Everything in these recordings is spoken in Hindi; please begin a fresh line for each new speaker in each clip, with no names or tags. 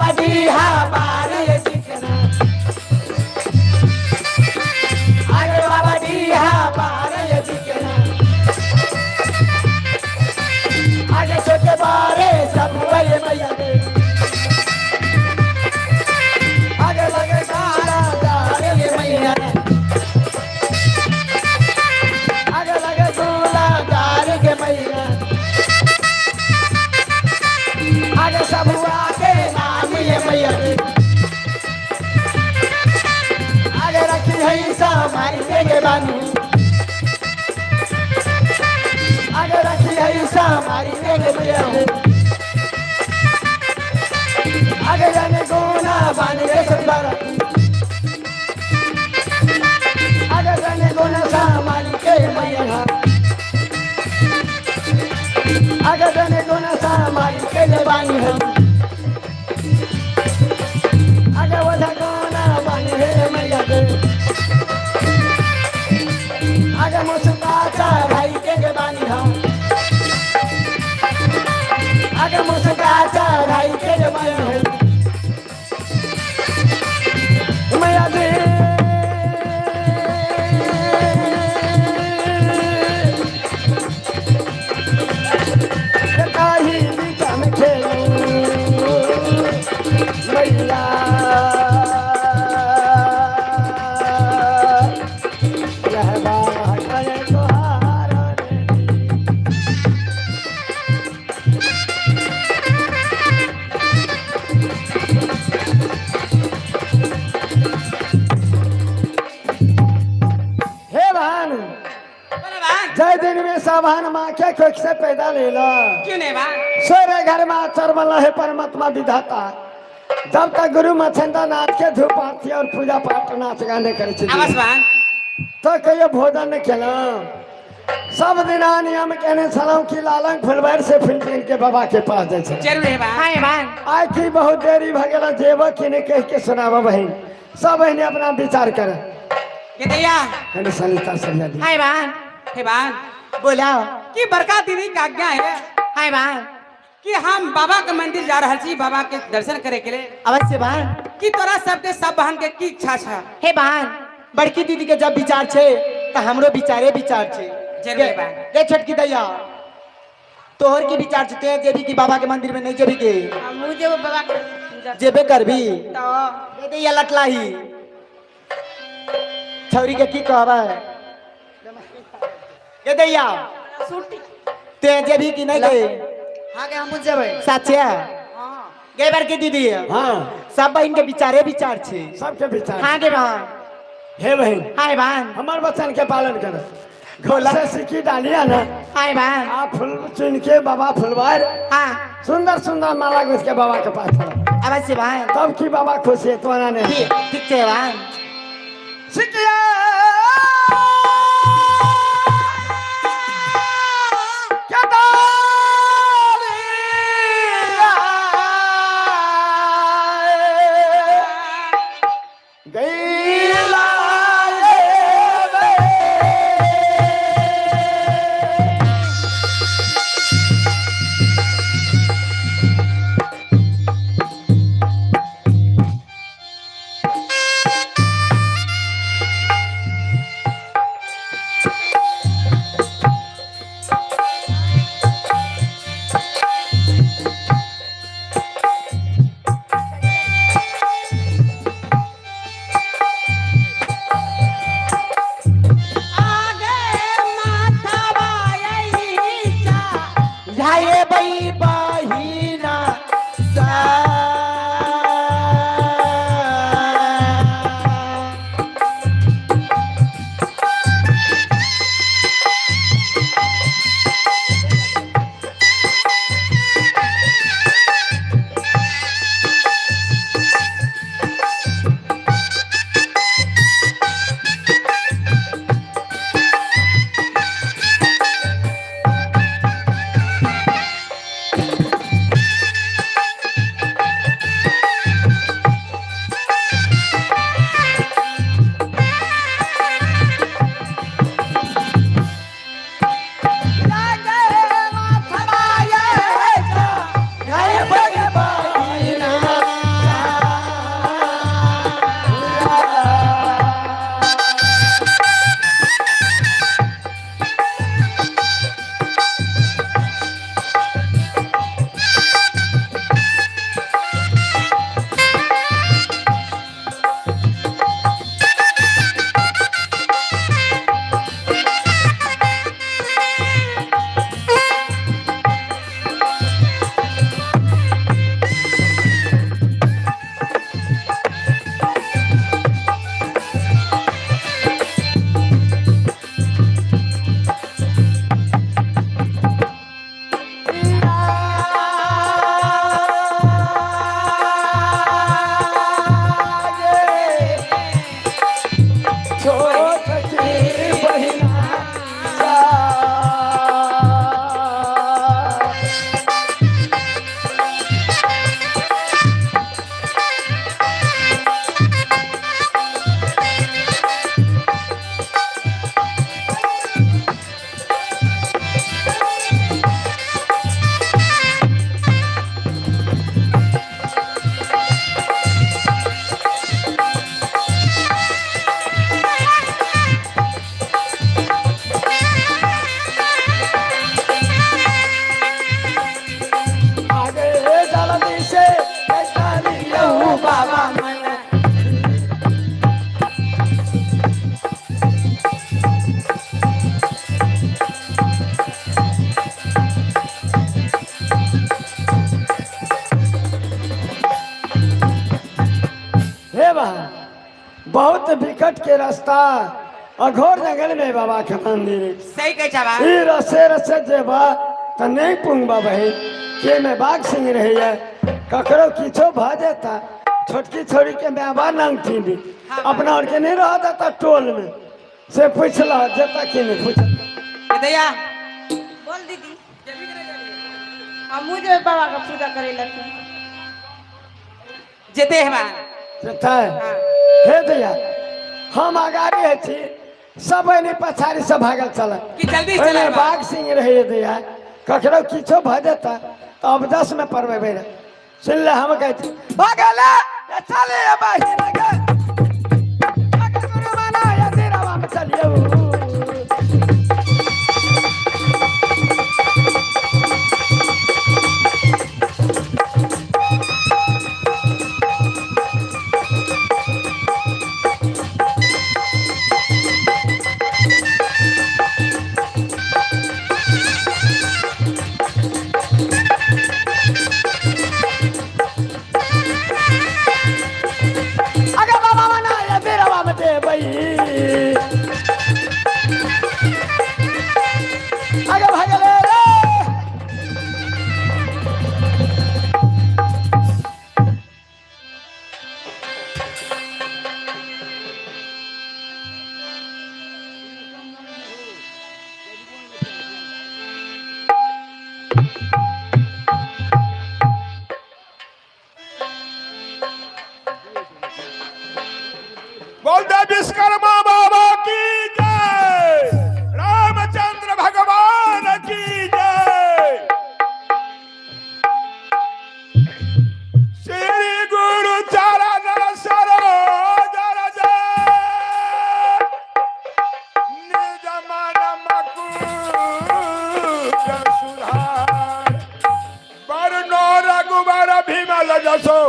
बदिहा बारे चिकना अरे बाबा दिहा बारे चिकना आगे छोटे बारे सब बड़े मैया दे आगे लगे सारा दारे मैया आगे लगे दूल्हा दारे के मैया आगे सब आगे नाम ये मैया आगे रखी है सामारी के बानी आगे रखी है सामारी के मैया आगे जाने गोना बानी के सुंदर आगे जाने गोना सामारी के मैया आगे जाने गोना सामारी के बानी है आगे वधा गोना बानी है मैया दे आगे मुस्काता भाई के बानी है आगे मुस्काता भाई के बानी है मैया दे काही बीचा में खेलूं मैया यह बात करे तोहारा रे हे भानु जय दिन में सावधान माँ के कोख से पैदा ले लो
क्यों नहीं बा
सोरे घर में आचर बना है परमात्मा विधाता जब तक गुरु मछंदा नाथ के धूप आरती और पूजा पाठ नाच गाने करे
आवाज बान
तो कहियो भोजन न खेला सब दिन नियम कहने सलाम की लालंग फुलवार से फिल्म के बाबा के पास जाए
जरूर है बा हां बान
आज की बहुत देरी भगेला जेब की ने कह के सुनावा बहन सब बहने अपना विचार कर
के दैया
कहने सलिता सरिया दी
हाय बान हे बान बोलाओ कि बरका दीदी का आज्ञा है हाय बान कि हम बाबा के मंदिर जा रहल छी बाबा के दर्शन करे के लिए
अवश्य बहन
कि तोरा सबके सब बहन के की इच्छा छा
हे बहन बड़की दीदी के जब विचार छे तो हमरो विचारे विचार छे
जरूर है बहन
रे छोटकी दैया तोहर की विचार छे ते जेबी की बाबा के मंदिर में नहीं जेबी के
मुझे वो बाबा के
जेबे करबी
तो
दे दैया लटलाही छौरी के की कहबा के दैया
सूटी
ते जेबी की नहीं के
आगे हम जेबै
साचिया
हां
गे बड़की दीदी
हां
सब बहन के विचारे विचार छे
सबके विचार
हां गे बहन
हे बहन
हाय बहन
हमार वचन के पालन कर घोला से सीखी डालिया ना
हाय बहन
आप फूल चुन के बाबा फुलवार
हां
सुंदर सुंदर माला गुथ के बाबा के पास चला
अवश्य बहन
तब की बाबा खुश है तो ना नहीं
ठीक छे बहन
सिकिया क्या गईला हे बहन, बहुत विकट के रास्ता अघोर जंगल में बाबा के मंदिर।
सही कह छा बा
ई रसे रसे जेबा त नहीं पुंगबा बहन के में बाग सिंह रही है ककरो किछो भ जाता छोटकी छोरी के मैं आबार नांग थी दी अपना और के नहीं रह जाता टोल में से पूछला जता कि नहीं पूछ
ये दैया
बोल दीदी हम मुझे बाबा का पूजा करे लगे
जेते है बा
जता हे दैया हम आगारी है थी सब ने पछाड़ी से भागल चला
कि जल्दी से
पहले
चला बा
बाग सिंह रहे दैया ककरो किछो भ जाता तो अब 10 में परवे बेरा सुन ले हम कहते भागला ये चले अब ही लगे भाग गुरु माना ये तेरा वाम चलियो अगर बाबा माना ये तेरा वाम दे भाई अगर भागले रे
बोलते विश्वकर्मा बाबा की जय, रामचंद्र भगवान की जय, श्री गुरु चरण सरोज रज, निज मन मकुट सुधार, बरनो रघुबर विमल जसो।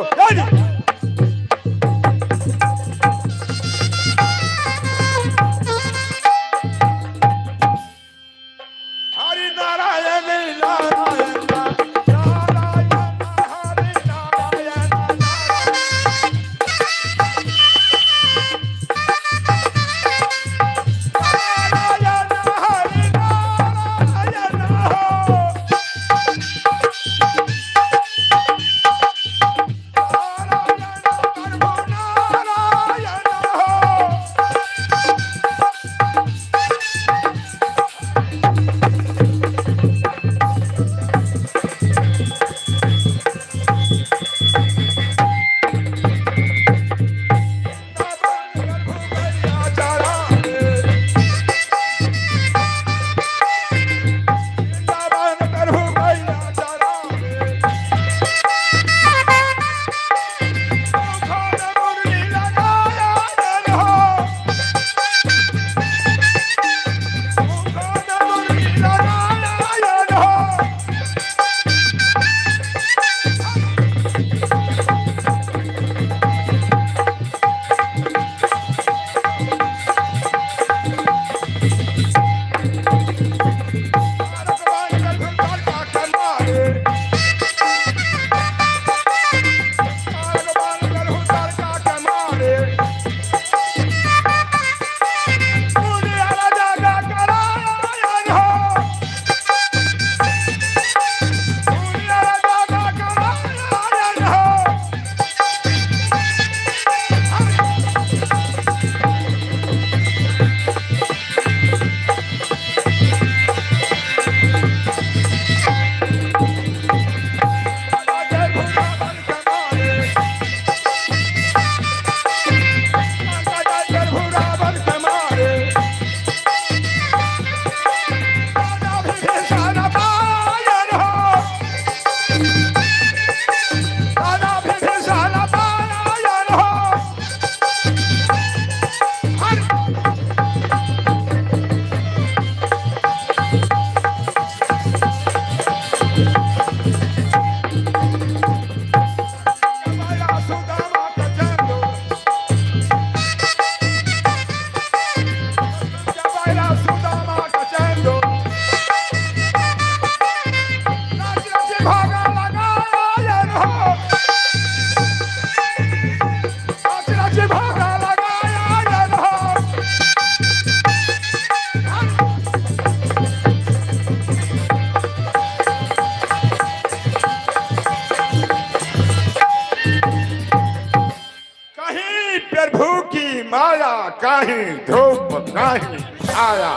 प्रभु की माया कहीं धूप कहीं छाया।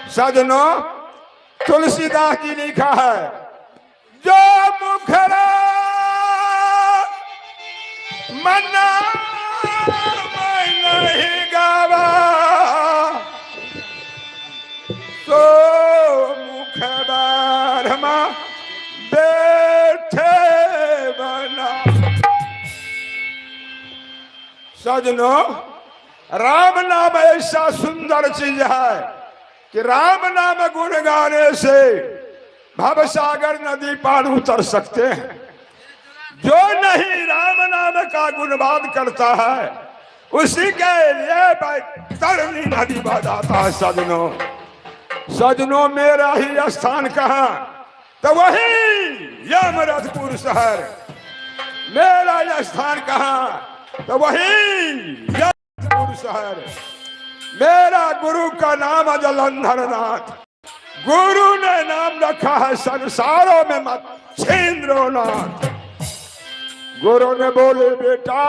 सजनो तुलसीदास जी लिखा है, जो मुखरा मना नहीं गावा, तो मुख बारमा बैठे बना। सजनो राम नाम ऐसा सुंदर चीज है कि राम नाम गुण गाने से भवसागर नदी पार उतर सकते हैं। जो नहीं राम नाम का गुणगान करता है उसी के लिए तरनी नदी बजाता है। सजनो सजनो मेरा ही स्थान कहाँ, तो वही यमरथपुर शहर। मेरा यह स्थान कहाँ, तो वही यमरथपुर शहर। मेरा गुरु का नाम जलंधर नाथ। गुरु ने नाम रखा है संसारों में मच्छिंद्रो नाथ। गुरु ने बोले बेटा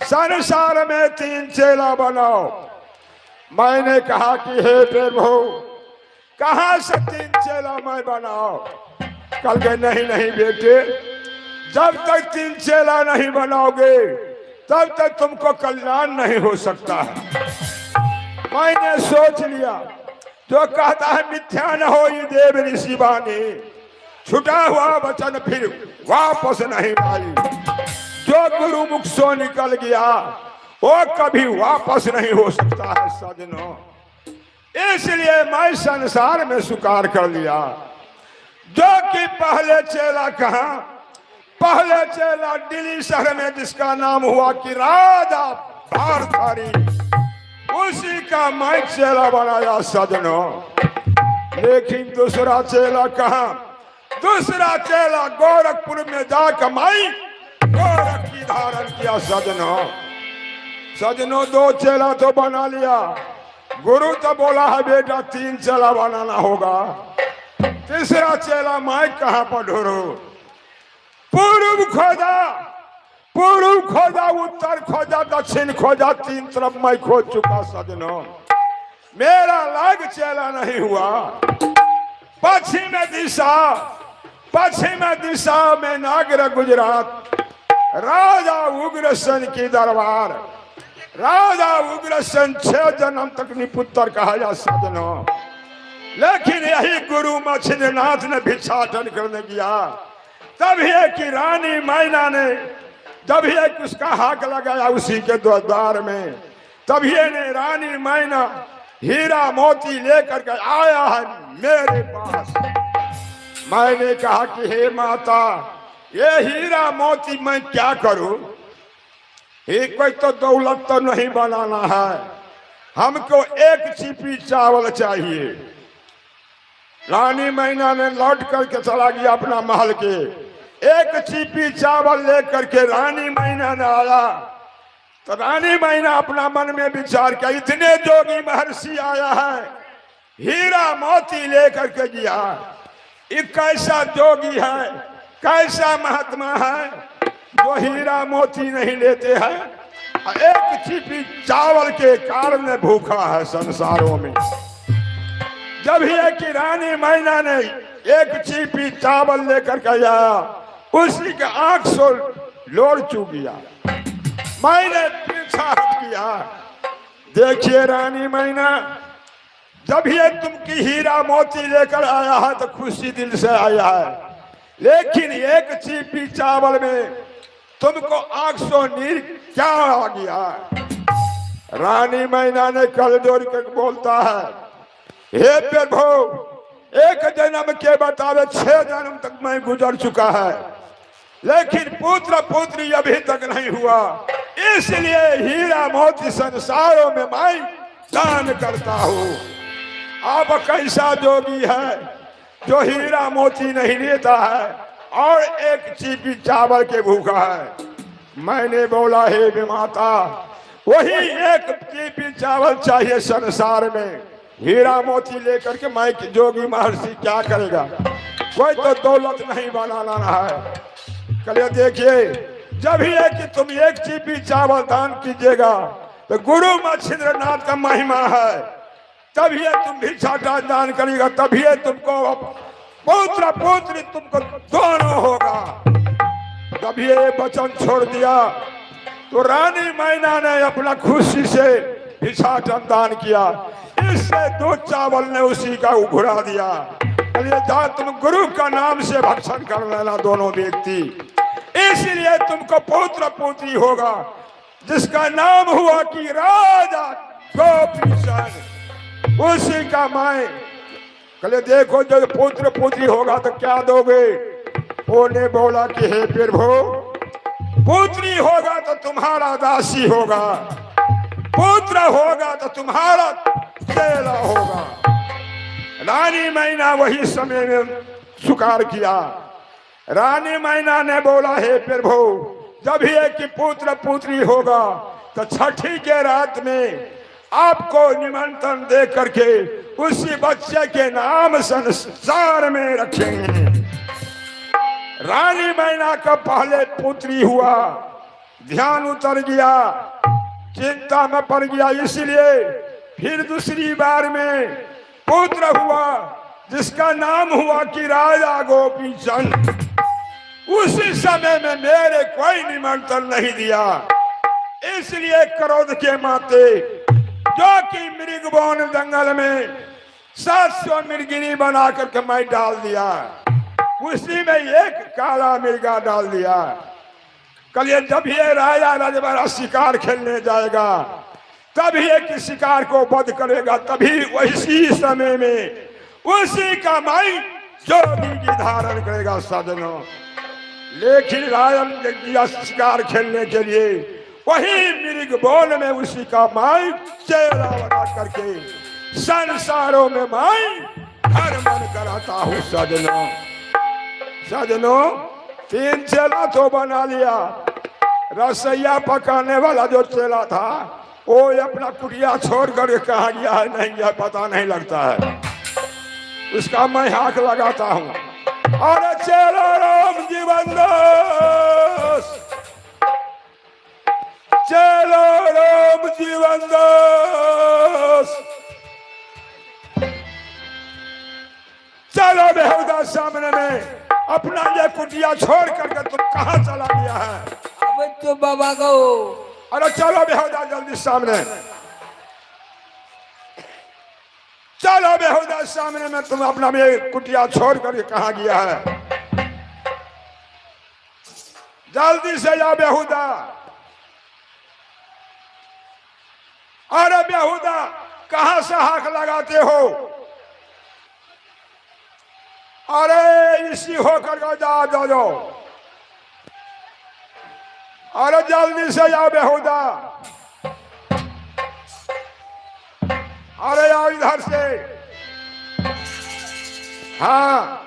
संसार में 3 चेला बनाओ। मैंने कहा कि हे प्रभु कहाँ से 3 चेला मैं बनाओ। कल गए नहीं बेटे, जब तक 3 चेला नहीं बनाओगे तब तक तुमको कल्याण नहीं हो सकता है। मैंने सोच लिया जो कहता है मिथ्या न हो ये देव ऋषि वाणी, छुटा हुआ वचन फिर वापस नहीं आई। जो गुरु मुख से निकल गया वो कभी वापस नहीं हो सकता है। सजनो इसलिए मैं संसार में स्वीकार कर लिया। जो कि पहले चेला कहाँ, पहले चेला दिल्ली शहर में जिसका नाम हुआ कि राजा भारतारी, उसी का मैं चेला बनाया। सजनो लेकिन दूसरा चेला कहाँ, दूसरा चेला गोरखपुर में जाकर मैं गोरख की धारण किया। सजनो 2 चेला तो बना लिया। गुरु तो बोला है बेटा 3 चेला बनाना होगा। तीसरा चेला मैं कहाँ पर ढूंढू। पूर्व खोजा, पूर्व खोजा, उत्तर खोजा, दक्षिण खोजा, 3 तरफ मैं खोज चुका। सजनो मेरा लाग चेला नहीं हुआ। पश्चिम दिशा, पश्चिम दिशा में नागर गुजरात, राजा उग्रसेन की दरबार। राजा उग्रसेन 6 जन्म तक निपुत्र कहा जा। सजनो लेकिन यही गुरु मछलीनाथ ने भिक्षाटन करने गया। तब ये कि रानी मैना ने जब ये उसका हाथ लगाया उसी के द्वार में, तब ये ने रानी मैना हीरा मोती लेकर के आया है मेरे पास। मैंने कहा कि हे माता ये हीरा मोती मैं क्या करूं। ये कोई तो दौलत तो नहीं बनाना है, हमको 1 चीपी चावल चाहिए। रानी मैना ने लौट करके चला गया अपना महल के। 1 चीपी चावल लेकर के रानी मैना ने आया तो रानी मैना अपना मन में विचार किया इतने जोगी महर्षि आया है, हीरा मोती लेकर के गया। ये कैसा जोगी है, कैसा महात्मा है जो हीरा मोती नहीं लेते हैं, 1 चीपी चावल के कारण भूखा है संसारों में। जब ये कि रानी मैना ने 1 चीपी चावल लेकर के आया, उसी के आंख से लोर चूक गया। मैंने पीछा हट किया। देखिए रानी मैना, जब ये तुमकी हीरा मोती लेकर आया है तो खुशी दिल से आया है, लेकिन 1 चीपी चावल में तुमको आंख से नीर क्या आ गया। रानी मैना ने कल जोड़ कर बोलता है, हे प्रभु 1 जन्म के बतावे 6 जन्म तक मैं गुजर चुका है, लेकिन पुत्र पुत्री अभी तक नहीं हुआ। इसलिए हीरा मोती संसारों में मैं दान करता हूँ। अब कैसा जोगी है जो हीरा मोती नहीं लेता है और 1 चीपी चावल के भूखा है। मैंने बोला हे विमाता, वही 1 चीपी चावल चाहिए संसार में। हीरा मोती लेकर के मैं जोगी महर्षि क्या करेगा, कोई तो दौलत नहीं बनाना है। कल देखिए जब ही है कि तुम एक चीपी चावल दान कीजिएगा तो गुरु मच्छिंद्रनाथ का महिमा है। तभी है तुम भिक्षाटा दान करेगा, तभी है तुमको पुत्र पुत्री तुमको दोनों होगा। जब ये वचन छोड़ दिया तो रानी मैना ने अपना खुशी से भिक्षाटन दान किया। इससे दूध चावल ने उसी का उघुरा दिया। अरे जा तुम गुरु का नाम से भक्षण कर लेना दोनों व्यक्ति, इसलिए तुमको पुत्र पुत्री होगा जिसका नाम हुआ कि राजा गोपीचंद, उसी का माए। कले देखो जब पुत्र पुत्री होगा तो क्या दोगे? उन्होंने बोला कि हे प्रभु, पुत्री होगा तो तुम्हारा दासी होगा, पुत्र होगा तो तुम्हारा चेला होगा। रानी मैना वही समय में स्वीकार किया। रानी मैना ने बोला हे प्रभु, जब ही कि पुत्र पुत्री होगा तो छठी के रात में आपको निमंत्रण दे करके उसी बच्चे के नाम संसार में रखेंगे। रानी मैना का पहले पुत्री हुआ, ध्यान उतर गया, चिंता में पड़ गया, इसलिए फिर दूसरी बार में पुत्र हुआ जिसका नाम हुआ कि राजा गोपीचंद। उसी समय में मेरे कोई निमंत्रण नहीं दिया, इसलिए क्रोध के माते जो कि मृगवन जंगल में 700 मृगिनी बना करके मैं डाल दिया, उसी में एक काला मिर्गा डाल दिया। कल ये जब ये राजा राजवाड़ा शिकार खेलने जाएगा तब ये कि शिकार को वध करेगा, तभी वैसी समय में उसी का माई जोगी की धारण करेगा सजनों। लेकिन रायन गया शिकार खेलने के लिए वही मृगवन में उसी का माई चेहरा बना करके संसारों में माई हर मन कराता हूँ सजनों। सजनों 3 चेला तो बना लिया, रसैया पकाने वाला जो चेला था वो अपना कुटिया छोड़ कर कहाँ गया है नहीं गया पता नहीं लगता है, उसका मैं हाथ लगाता हूँ। अरे चेला राम जीवन दास, चेला राम जीवन दास, चलो बेहुदा सामने में अपना ये कुटिया छोड़ करके तुम कहाँ चला गया है?
अब तो बाबा को।
अरे चलो बेहुदा जल्दी सामने, चलो बेहुदा सामने में तुम अपना ये कुटिया छोड़ करके कहाँ गया है? जल्दी से जाओ बेहुदा। अरे बेहुदा कहाँ से हाथ लगाते हो? अरे इसी होकर के जाओ जाओ जाओ। अरे जल्दी से जाओ बेहुदा। अरे आओ इधर से। हाँ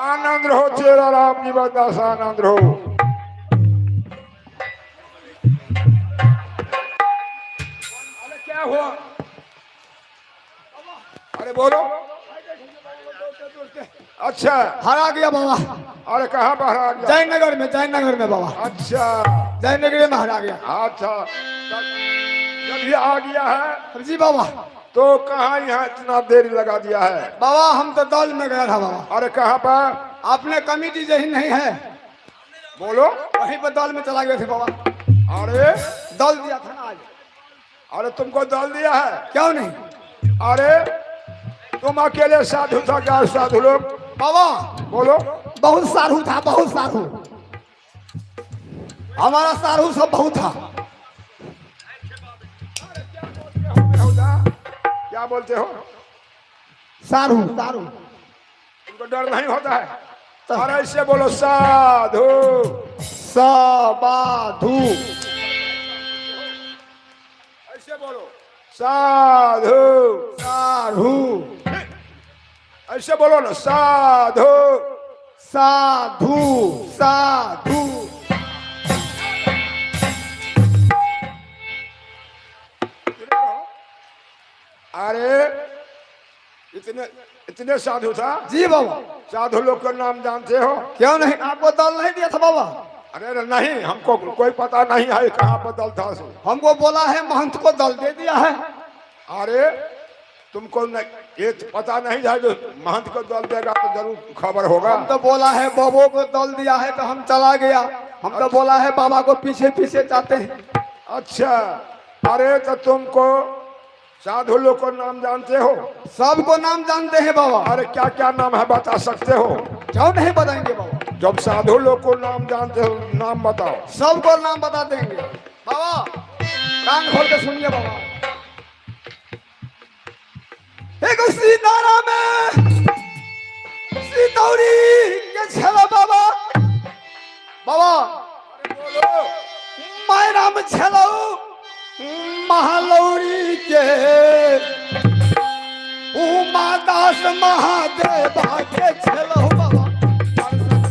आनंद रहो, चेला राम जी बदास आनंद रहो। अरे क्या हुआ? अरे बोलो। अच्छा
हरा गया बाबा।
अरे कहाँ बाहर आ गया?
जयनगर में बाबा।
अच्छा
जयनगर में हरा गया।
अच्छा, जब ये आ गया है
जी बाबा।
तो कहाँ यहाँ इतना देर लगा दिया है?
बाबा हम तो दल में गया था बाबा।
अरे कहाँ पर?
आपने कमिटी जही नहीं है,
बोलो।
वहीं पर दल में चला गए थे बाबा।
अरे
दल दिया था ना आज।
अरे तुमको दल दिया है?
क्यों नहीं?
अरे तुम अकेले साधु था क्या? साधु लोग
बाबा
बोलो।
बहुत साधु था, बहुत साधु। हमारा साधु सब बहुत था।
क्या बोलते हो?
साधु।
तुमको डर नहीं होता है? अरे ऐसे बोलो, साधु
साधु।
ऐसे बोलो, साधु
साधु।
ऐसे बोलो ना, साधु
साधु। साधु।
अरे इतने साधु था?
जी बाबा।
साधु लोग का नाम जानते हो?
क्यों नहीं? आपको दल नहीं दिया था बाबा?
अरे नहीं, हमको कोई पता नहीं है कहाँ पर दल था।
हमको बोला है महंत को दल दे दिया है।
अरे तुमको ये पता नहीं है, जो महंत को दल देगा तो जरूर खबर होगा।
हम तो बोला है बाबू को दल दिया है तो हम चला गया। हम तो बोला है बाबा को पीछे पीछे जाते हैं।
अच्छा, अरे तो तुमको साधु लोग को नाम जानते हो?
सबको नाम जानते हैं बाबा।
अरे क्या क्या नाम है बता सकते हो?
क्यों नहीं बताएंगे बाबा?
जब साधु लोग को नाम जानते हो, नाम बताओ।
सबको नाम बता देंगे बाबा। कान खोल के सुनिए बाबा। एक सीतारा में सीतौरी के छला बाबा। बाबा
बोलो।
मैं राम छलऊ महालौरी के उमादास महादेवा के छलऊ बाबा।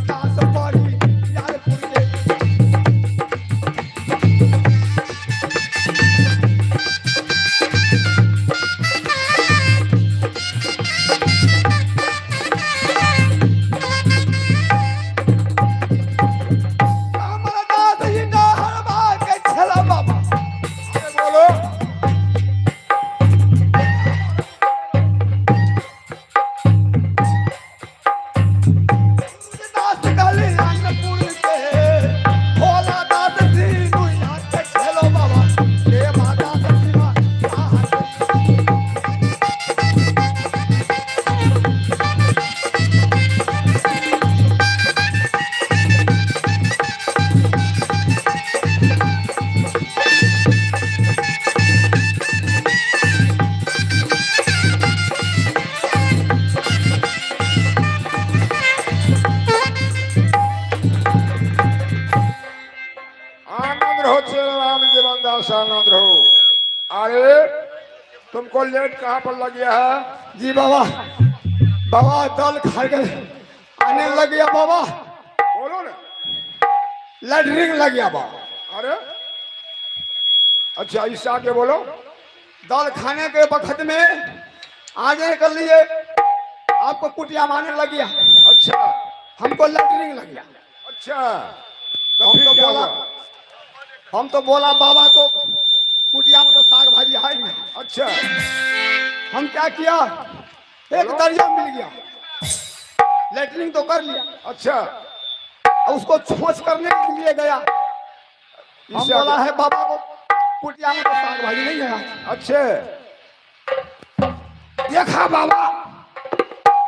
दास पड़ी यारपुर के।
आनंद रहो। अरे तुमको लेट कहाँ पर लग गया है?
जी बाबा। बाबा दल खा गए, आने लग गया बाबा।
बोलो ना।
लैटरिन लग गया बाबा।
अरे अच्छा, इस आगे बोलो।
दल खाने के वक्त में आगे कर लिए आपको कुटिया मारने लग गया।
अच्छा,
हमको लैटरिन लग गया।
अच्छा तो फिर क्या हुआ?
हम तो बोला बाबा को कुटिया में तो साग भाजी है नहीं।
अच्छा,
हम क्या किया, एक दरिया मिल गया, लैटरिन तो कर लिया।
अच्छा,
और उसको छोछ करने के लिए गया। हम
इससे
बोला
आगे?
है बाबा को कुटिया में तो साग भाजी नहीं है।
अच्छे
देखा बाबा,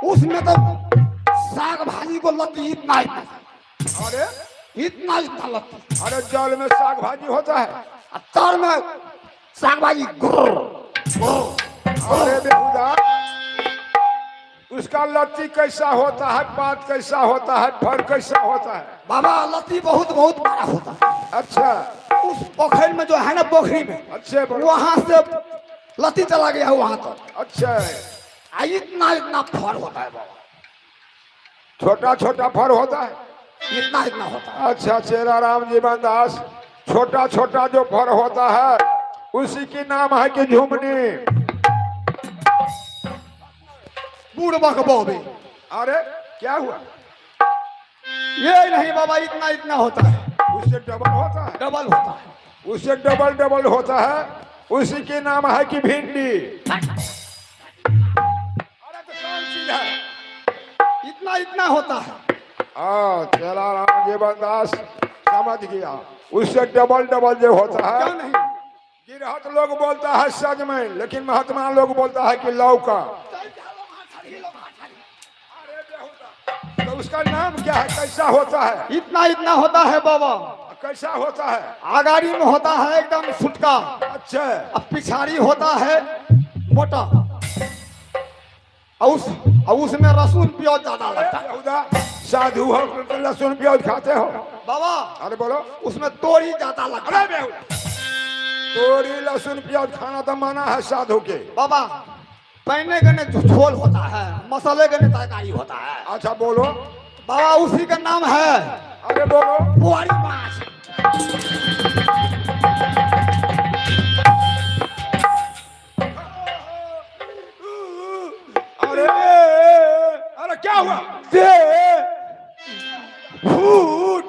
उसमें तो साग भाजी को लती इतना
अरे
इतना लती।
अरे जल में साग भाजी होता है?
तर में साग भाजी
अरे बेहुदा, उसका लत्ती कैसा होता है, पात कैसा होता है, फल कैसा होता है?
बाबा लती बहुत बहुत बड़ा होता है।
अच्छा,
उस पोखरी में जो है ना, पोखरी में
अच्छे बोलो।
वहां से लती चला गया है वहां तक।
अच्छा,
इतना इतना फर होता है बाबा,
छोटा छोटा फल होता है?
इतना इतना होता है।
अच्छा, चेला राम जीवन दास, छोटा छोटा जो फल होता है उसी की नाम है कि झुमनी।
बूढ़ बक बोबे।
अरे क्या हुआ?
ये नहीं बाबा, इतना इतना होता है,
उससे डबल होता है,
डबल होता है।
उससे डबल डबल होता है, उसी के नाम है कि भिंडी। अरे तो कौन चीज है?
इतना इतना होता है।
चला राम जी बंदास समझ गया, उससे डबल डबल जो होता है।
क्यों नहीं?
गिरहत लोग बोलता है सजमैन, लेकिन महात्मा लोग बोलता है कि लौका। तो उसका नाम क्या है, कैसा होता है?
इतना इतना होता है बाबा।
कैसा होता है?
आगाड़ी में होता है एकदम फुटका,
अच्छा,
अब पिछाड़ी होता है मोटा, और उसमें लहसुन प्याज ज्यादा लगता है।
यहूदा साधु हो तो लहसुन प्याज खाते हो?
बाबा
अरे बोलो।
उसमें तोरी ज्यादा लगता है।
अरे बेहुदा, तोरी लहसुन प्याज खाना तो मना है साधु के।
बाबा पहने गने झोल होता है, मसाले गने तरकारी होता है।
अच्छा बोलो।
बाबा उसी का नाम है
अरे बोलो।
बुआरी माछ।
अरे अरे क्या हुआ?
झूठ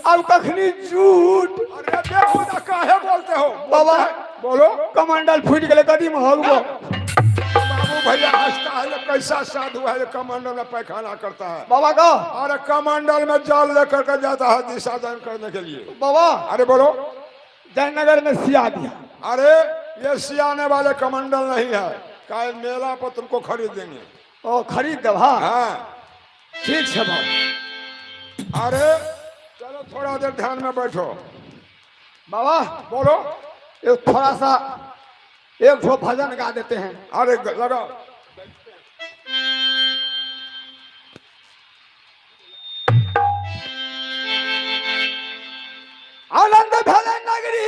अब कखनी झूठ।
अरे बेहुदा काहे बोलते हो?
बाबा
बोलो।
कमंडल फूट गए कदीम हो गो।
बाबू भैया हंसता है, ये कैसा साधु है, ये कमंडल में पैखाना करता है।
बाबा का
अरे कमंडल में जाल लेकर के जाता है दिशा दान करने के लिए।
बाबा
अरे बोलो।
जयनगर में सिया दिया।
अरे ये सियाने वाले कमंडल नहीं है, काहे मेला पर तुमको खरीद देंगे।
ओ खरीद दे हाँ।
हाँ
ठीक है बाबा।
अरे चलो थोड़ा देर ध्यान में बैठो।
बाबा
बोलो।
एक थोड़ा सा एक ठो भजन गा देते हैं।
अरे लगाओ।
आनंद भले नगरी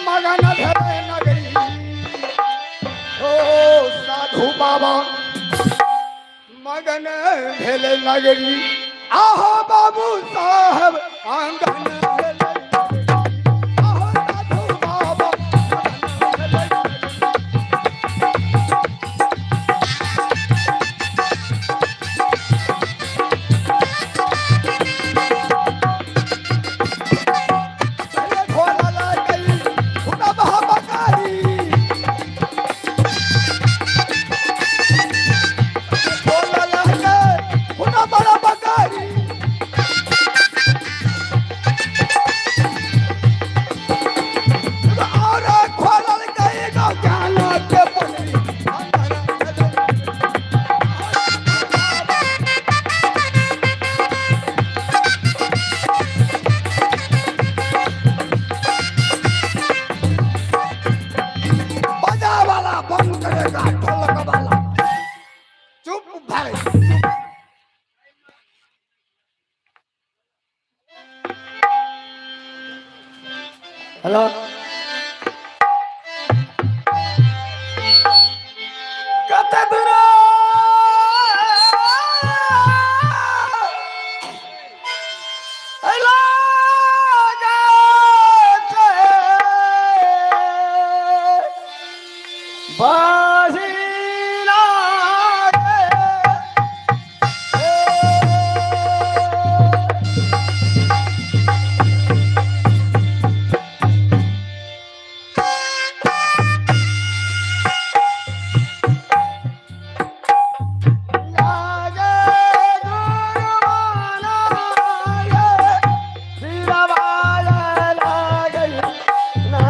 मगन भले नगरी, ओ साधु बाबा मगन भले नगरी, आहो बाबू साहब आंगन भले नगरी, आहो साधु बाबा आंगन भले नगरी। पहले भोला ला गई उना महाबकारी, भोला ला गई उना बड़ा बकारी, और खोलल गई गौ ज्ञान के पुरी। बजा वाला बंद करेगा ढोलक वाला। चुप भाई चुप। हेलो कते दूरा हेलो बाजी लागे लागे गुरबाना लागे धीरवाला लागे ना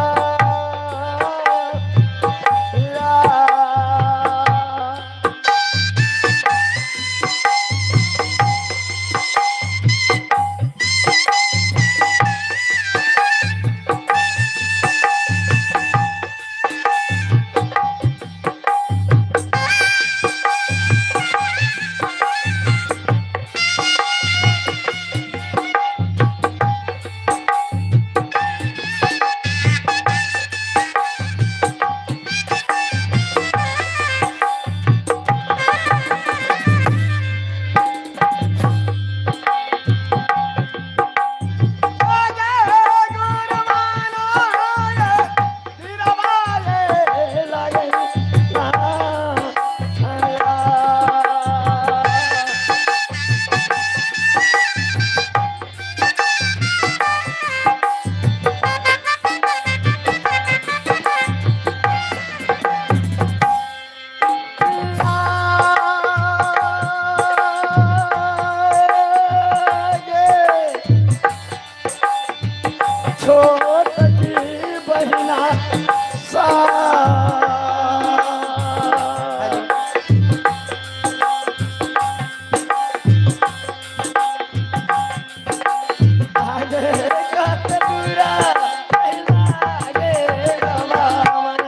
छोट की बहिना सा आगे कत बुरा लागे रवावन।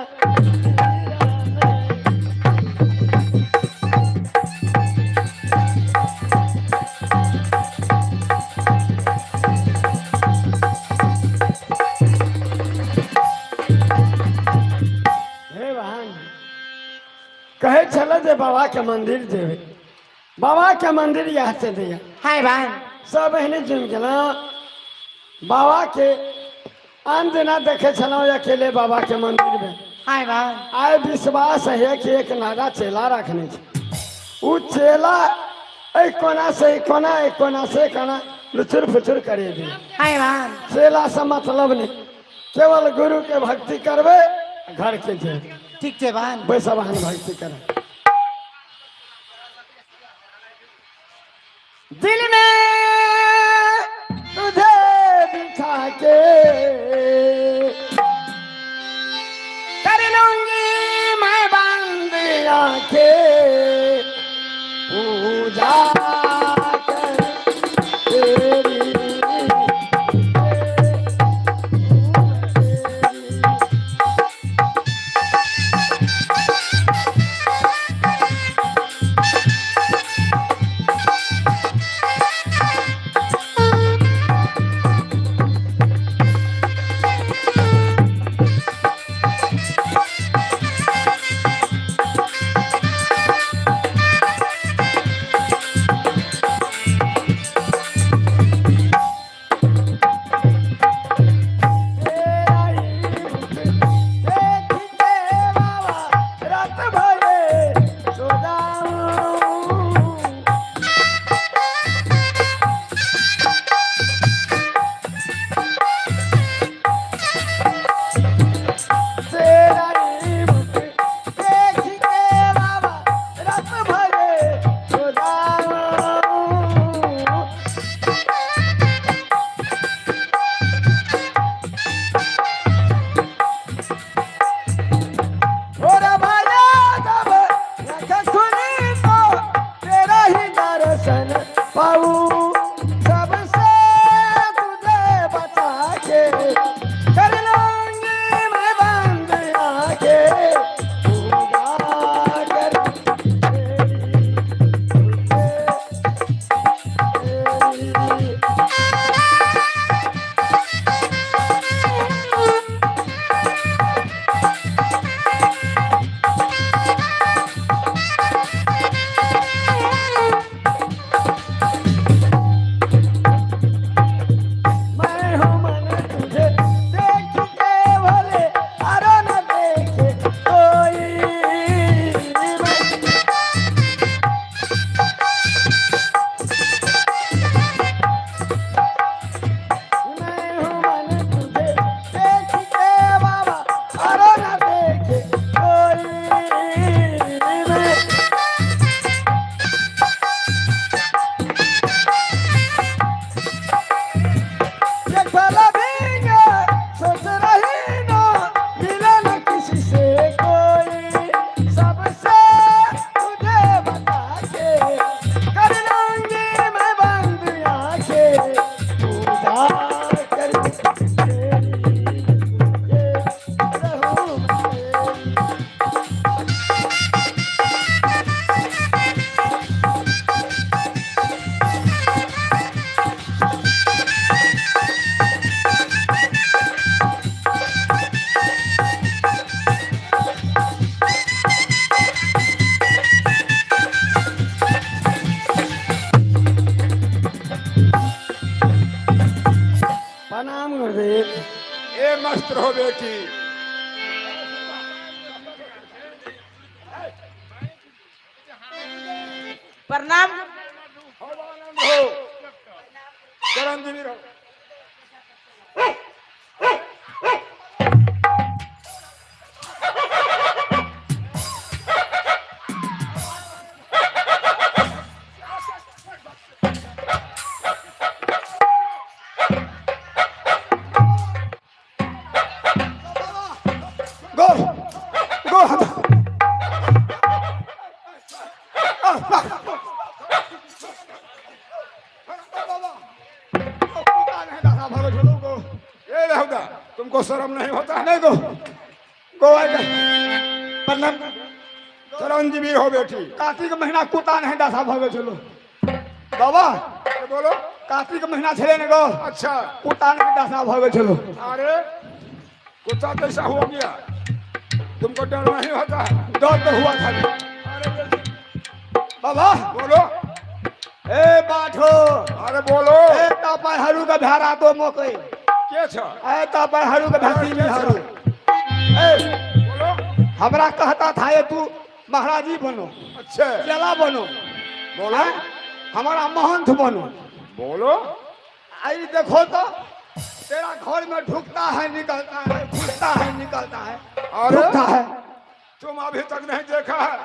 हे बहन कहे चल जे बाबा के मंदिर जेबे बाबा के मंदिर यहाँ से दिया
हाय बहन
सब एहने जुम गेल बाबा के आन दिना देखे छलौं अकेले बाबा के मंदिर में
हाय बहन
आय विश्वास है कि एक नागा चेला रखने छे उ चेला एक कोना से एक कोना एक कोना से एक कोना लुचुर फुचुर करे दी
हाय बहन
चेला से मतलब नहीं केवल गुरु के भक्ति करबे घर के जे
ठीक छे बहन
वैसा बहन भक्ति करे दिल में तुझे बिठा के कर लूंगी मैं बंद आंखें पूजा कर तेरी
ए मस्त रहो बेटी।
प्रणाम।
हो चिरंजीवी रहो। तुमको शर्म नहीं होता?
नहीं गो गोवा प्रणाम।
चिरंजीवी हो बेटी।
कार्तिक महीना कुता नहीं दशा भगे चलो बाबा।
अरे बोलो।
कार्तिक महीना छे ने गो
अच्छा।
कुता नहीं दशा भगे चलो।
अरे कुत्ता कैसा हो गया? तुमको डर नहीं होता?
डर तो हुआ था
अरे बेटी,
बाबा।
बोलो।
ए बाठो।
अरे बोलो।
ए तापा हरू का भेरा तो मोके
के छ?
ए तापा हरू का भेती नहीं हरू। ए
बोलो।
हमरा कहता था ये तू महाराजी बनो,
अच्छा
चला बनो,
बोलो।
हमारा महंत बनो।
बोलो।
आई देखो तो तेरा घर में ढुकता है निकलता है, घुसता है निकलता है,
अरे
ढुकता है।
तुम अभी तक नहीं देखा है?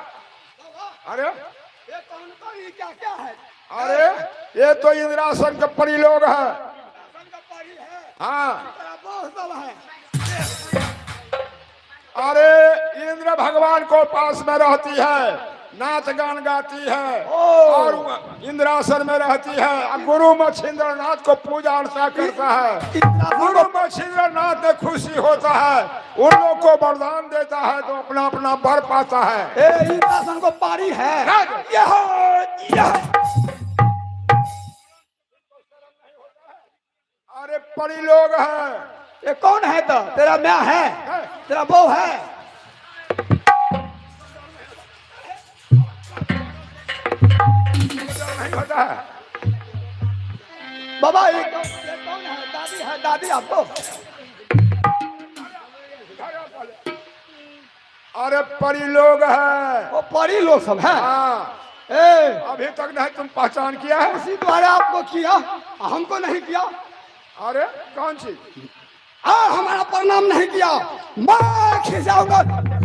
अरे
ये कौन कौन ये क्या क्या है?
अरे ये तो इंद्रासन के परी लोग हैं।
राशन का पारी है,
हाँ।
तेरा बहुत सब है।
अरे इंद्र भगवान को पास में रहती है, नाच गान गाती है और इंद्रासन में रहती है। और गुरु मच्छिंद्र नाथ को पूजा अर्चना करता है। गुरु मच्छिंद्र नाथ में खुशी होता है, उन लोग को वरदान देता है तो अपना अपना वर पाता है।
ए इंद्रासन को पारी है। यह
अरे परी लोग हैं।
ये कौन है तो? तेरा म्या है, तेरा बहू है।
नहीं होता है?
बाबा ये कौन है? दादी है, दादी आपको?
अरे परी लोग हैं।
वो परी लोग सब है।
हाँ।
ए
अभी तक नहीं तुम पहचान किया है?
उसी द्वारा आपको किया, हमको नहीं किया।
अरे कौन सी?
हाँ हमारा प्रणाम नहीं किया, मैं खिंचाऊंगा,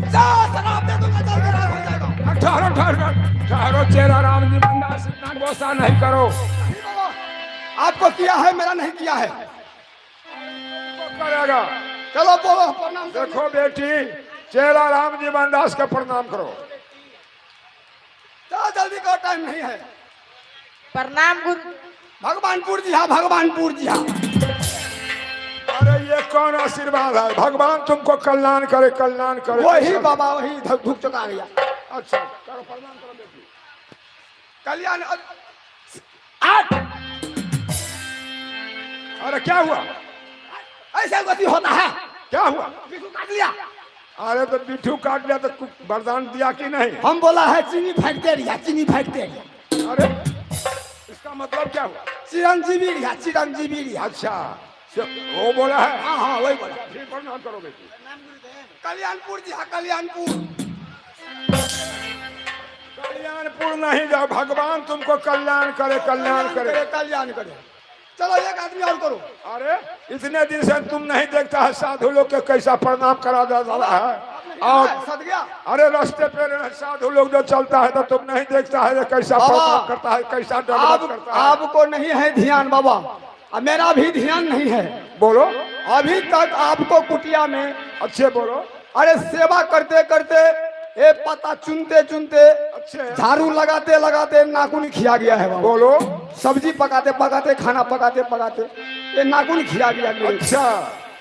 जा शराब दे दूंगा, चल के रात हो जाएगा।
ठहरो ठहरो ठहरो, चेरा राम जी बंदास इतना गुस्सा नहीं करो।
नहीं बाबा, आपको किया है, मेरा नहीं किया है।
तो करेगा।
चलो बोलो प्रणाम करो।
देखो बेटी, चेरा राम जी बंदास का प्रणाम करो।
चलो जल्दी का टाइम नहीं है।
प्रणाम गुरु।
भगवानपुर जी हाँ, भगवानपुर जी हाँ।
अरे ये कौन आशीर्वाद है? भगवान तुमको कल्याण करे, कल्याण करे।
वही बाबा, वही धुक चुका गया।
अच्छा करो, प्रणाम करो बेटी।
कल्याण
अरे क्या हुआ?
ऐसे गति होता है।
क्या हुआ?
बिल्कुल काट लिया।
अरे तो बिट्ठू काट लिया तो वरदान दिया कि नहीं?
हम बोला है चीनी फेंकते रहिया, चीनी फेंकते रहिया।
अरे इसका मतलब क्या हुआ?
चिरंजीवी रिहा, चिरंजीवी रिहा।
अच्छा वो बोला है।
हाँ हाँ वही बोला।
फिर प्रणाम करो बेटी।
कल्याणपुर जी हाँ, कल्याणपुर।
कल्याणपुर नहीं जाओ, भगवान तुमको कल्याण करे, कल्याण करे।
कल्याण करे। चलो एक आदमी और करो।
अरे इतने दिन से तुम नहीं देखता है साधु लोग के कैसा प्रणाम करा जा रहा है। और
सद गया।
अरे रास्ते पे साधु लोग जो चलता है तो तुम नहीं देखता है कैसा प्रणाम करता है, कैसा दंडवत करता है।
आपको नहीं है ध्यान बाबा, अब मेरा भी ध्यान नहीं है।
बोलो।
अभी तक आपको कुटिया में
अच्छे बोलो।
अरे सेवा करते करते ये पता चुनते चुनते
अच्छे
झाड़ू लगाते लगाते नाखून खिया गया है बाबा।
बोलो।
सब्जी पकाते पकाते, खाना पकाते पकाते ये नाखून खिया गया मेरे।
अच्छा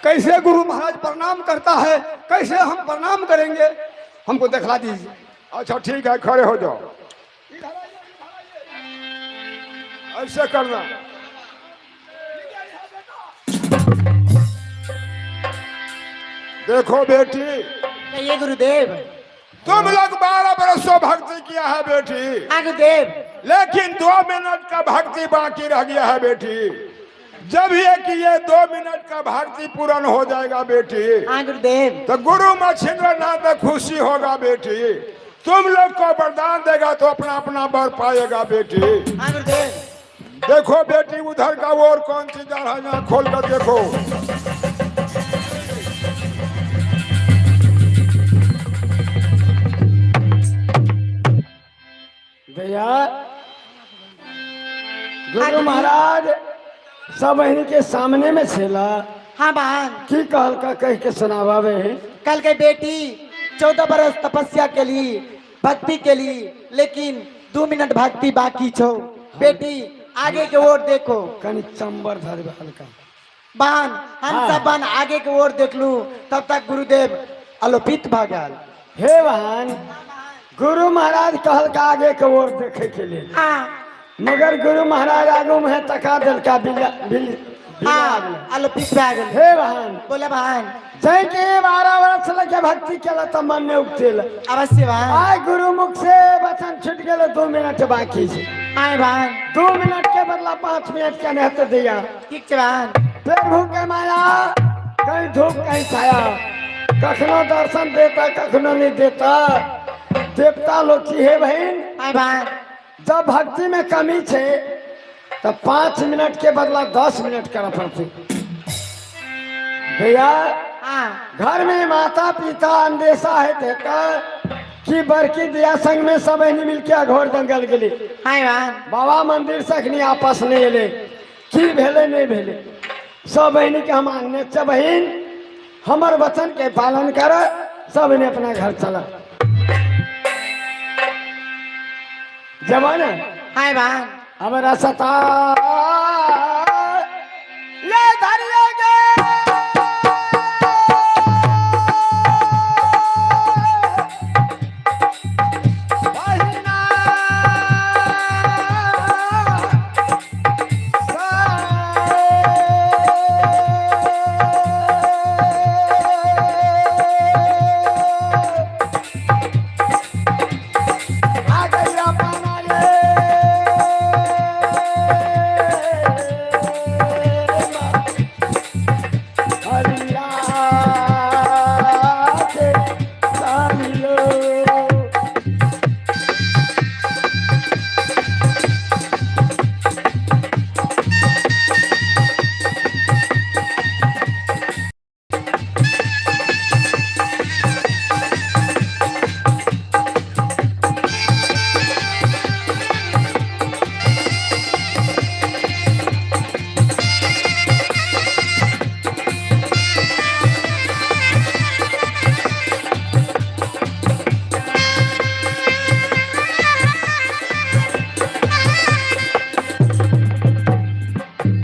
कैसे गुरु महाराज प्रणाम करता है, कैसे हम प्रणाम करेंगे, हमको दिखला दीजिए।
अच्छा ठीक है, खड़े हो जाओ। ऐसे करना। देखो बेटी,
ये गुरुदेव।
तुम लोग 12 बरसों भक्ति किया है बेटी,
हाँ गुरुदेव।
लेकिन 2 मिनट का भक्ति बाकी रह गया है बेटी। जब ये कि ये 2 मिनट का भक्ति पूर्ण हो जाएगा बेटी,
हाँ गुरुदेव।
तो गुरु मच्छिंद्र नाथ में खुशी होगा बेटी। तुम लोग को वरदान देगा तो अपना अपना वर पाएगा बेटी।
हाँ गुरुदेव।
देखो बेटी, उधर का वो और कौन सी जा रहा है, यहाँ खोल कर देखो।
भैया गुरु महाराज सब इनके सामने में छेला
हाँ बहन।
की कहल का कह के सुनावे।
कल के बेटी 14 बरस तपस्या के लिए, भक्ति के लिए, लेकिन 2 मिनट भक्ति बाकी छो। बेटी आगे के ओर देखो।
कनी चंबर धर हल्का
बहन हम
हाँ।
सब बहन आगे की ओर देख लू तब तक गुरुदेव आलोपित भगल।
हे बहन, गुरु महाराज कहल का आगे के ओर देखे के लिए,
हाँ
मगर गुरु महाराज आगू में तका दिल का
हाँ आलोपित भगल।
हे बहन,
बोले बहन
जय के 12 वर्ष लगे भक्ति केला त मन में उगतेल।
अवश्य बहन।
आय गुरु मुख से वचन छूट गए 2 मिनट बाकी से।
आए बहन
2 मिनट के बदला 5 मिनट के नहीं तो दिया।
ठीक है बहन।
फिर भूखे माया, कहीं धूप कहीं छाया, कखनो दर्शन देता कखनो नहीं देता। देवता लोग की है बहन,
आए बहन
जब भक्ति में कमी छे तो 5 मिनट के बदला 10 मिनट करना पड़ती। भैया
हाँ
घर में माता पिता अंदेशा है देता कि बड़की दिया संग में सब एनी मिलके अघोर दंगल गेली।
आए बहन
बाबा मंदिर से अखनी आपस नहीं एले, की भेले नहीं भेले। सब बहनी के हम आने च बहन हमर वचन के पालन कर, सब ने अपना घर चला। जवान
आए बहन
हमारा सता ले धरियोगे बहिना आ गया पाना रे हरिया के सामिलो।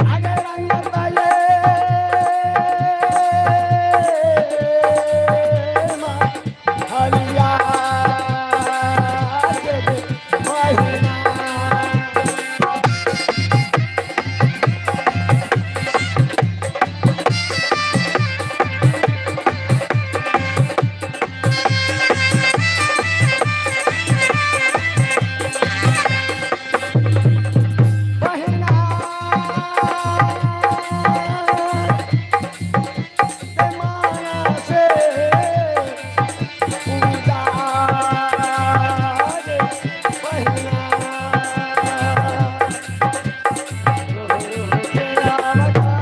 आगे रंग बाये माँ हरिया के बहिना। बहिना के माया से पूजा रे बहिना। तेरा बता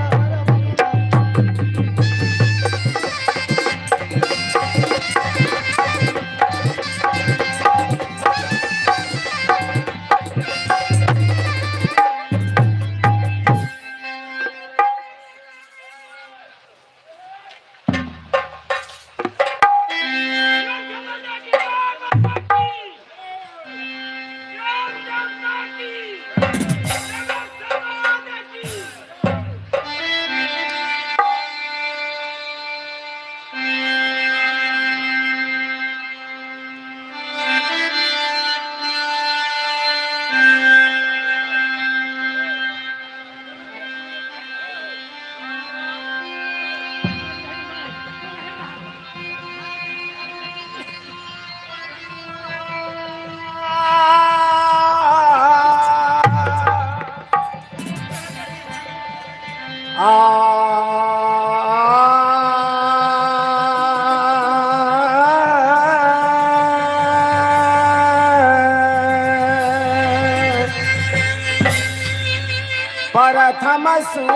प्रथम सू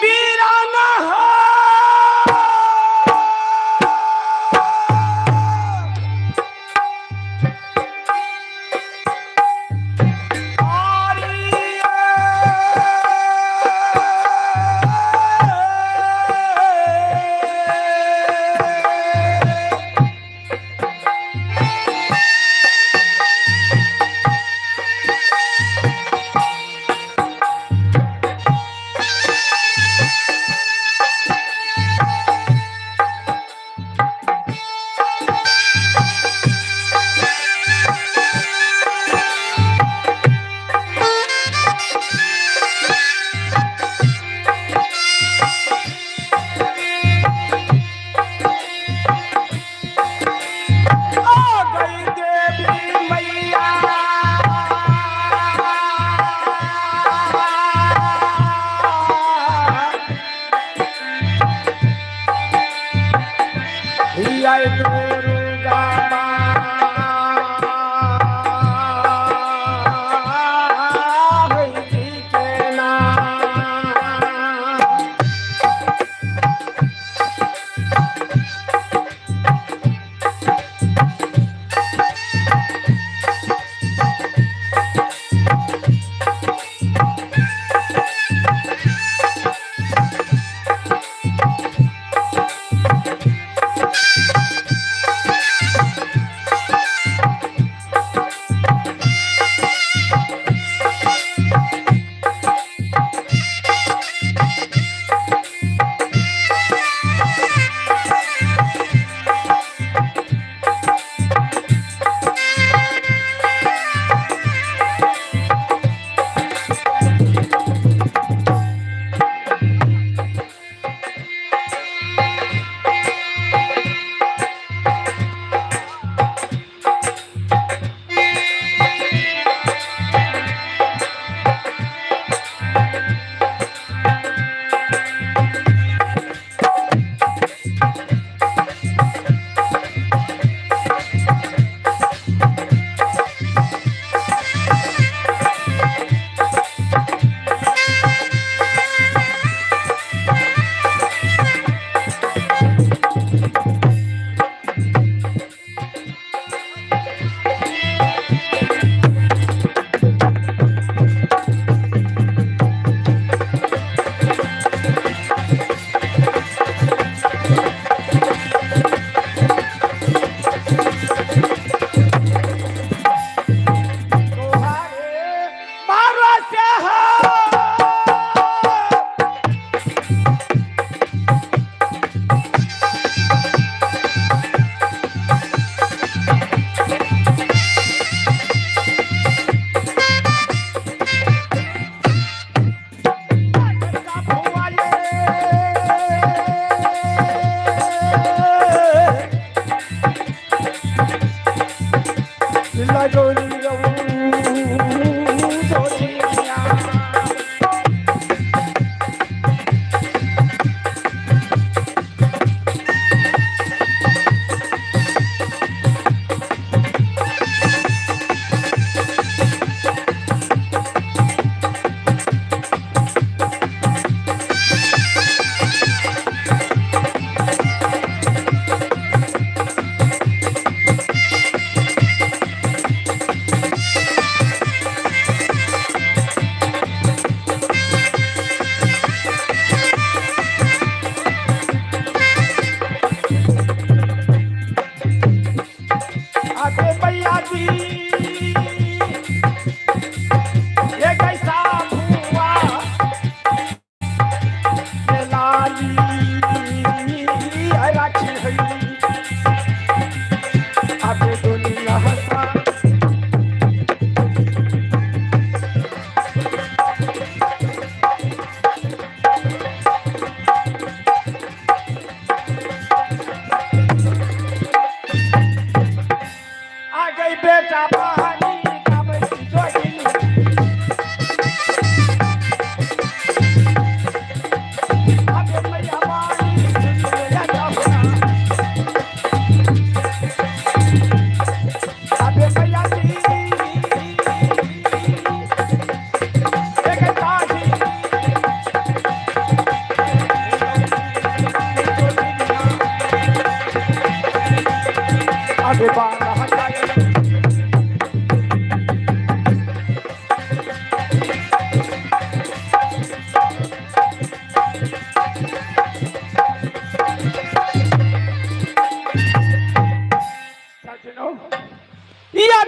वीरान हो
से है बेटा पानी का बच्ची जोड़ी अबे मैया पानी सुनिए जाओ अबे मैया जी एक ताजी अबे बाला हटाए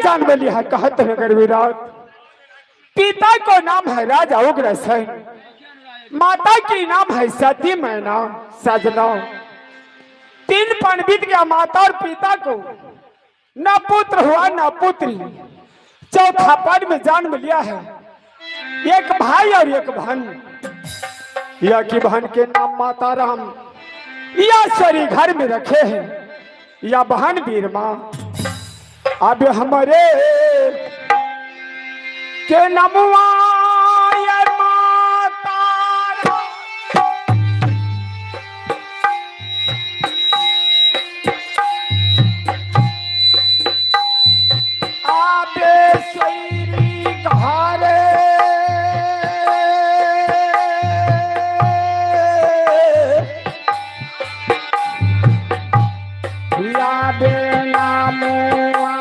जान में लिया कहत नगर विराट पिता को नाम है राजा उग्रसेन माता की नाम है सती मैना सजना 3 पन बीत गया माता और पिता को न पुत्र हुआ न पुत्री चौथा पद में जन्म लिया है एक भाई और एक बहन यह की बहन के नाम माता राम या सरी घर में रखे हैं या बहन बीरमा अब हमारे के नमुआ ये माता आबे सैरी घरे आबे नामुआ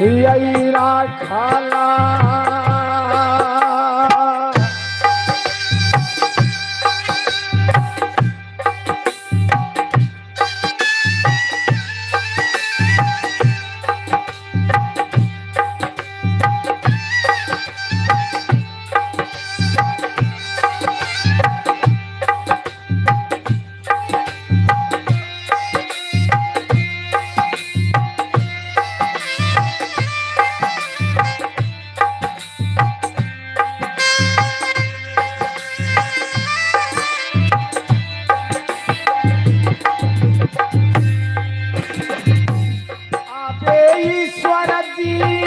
यही खाला ईश्वर दी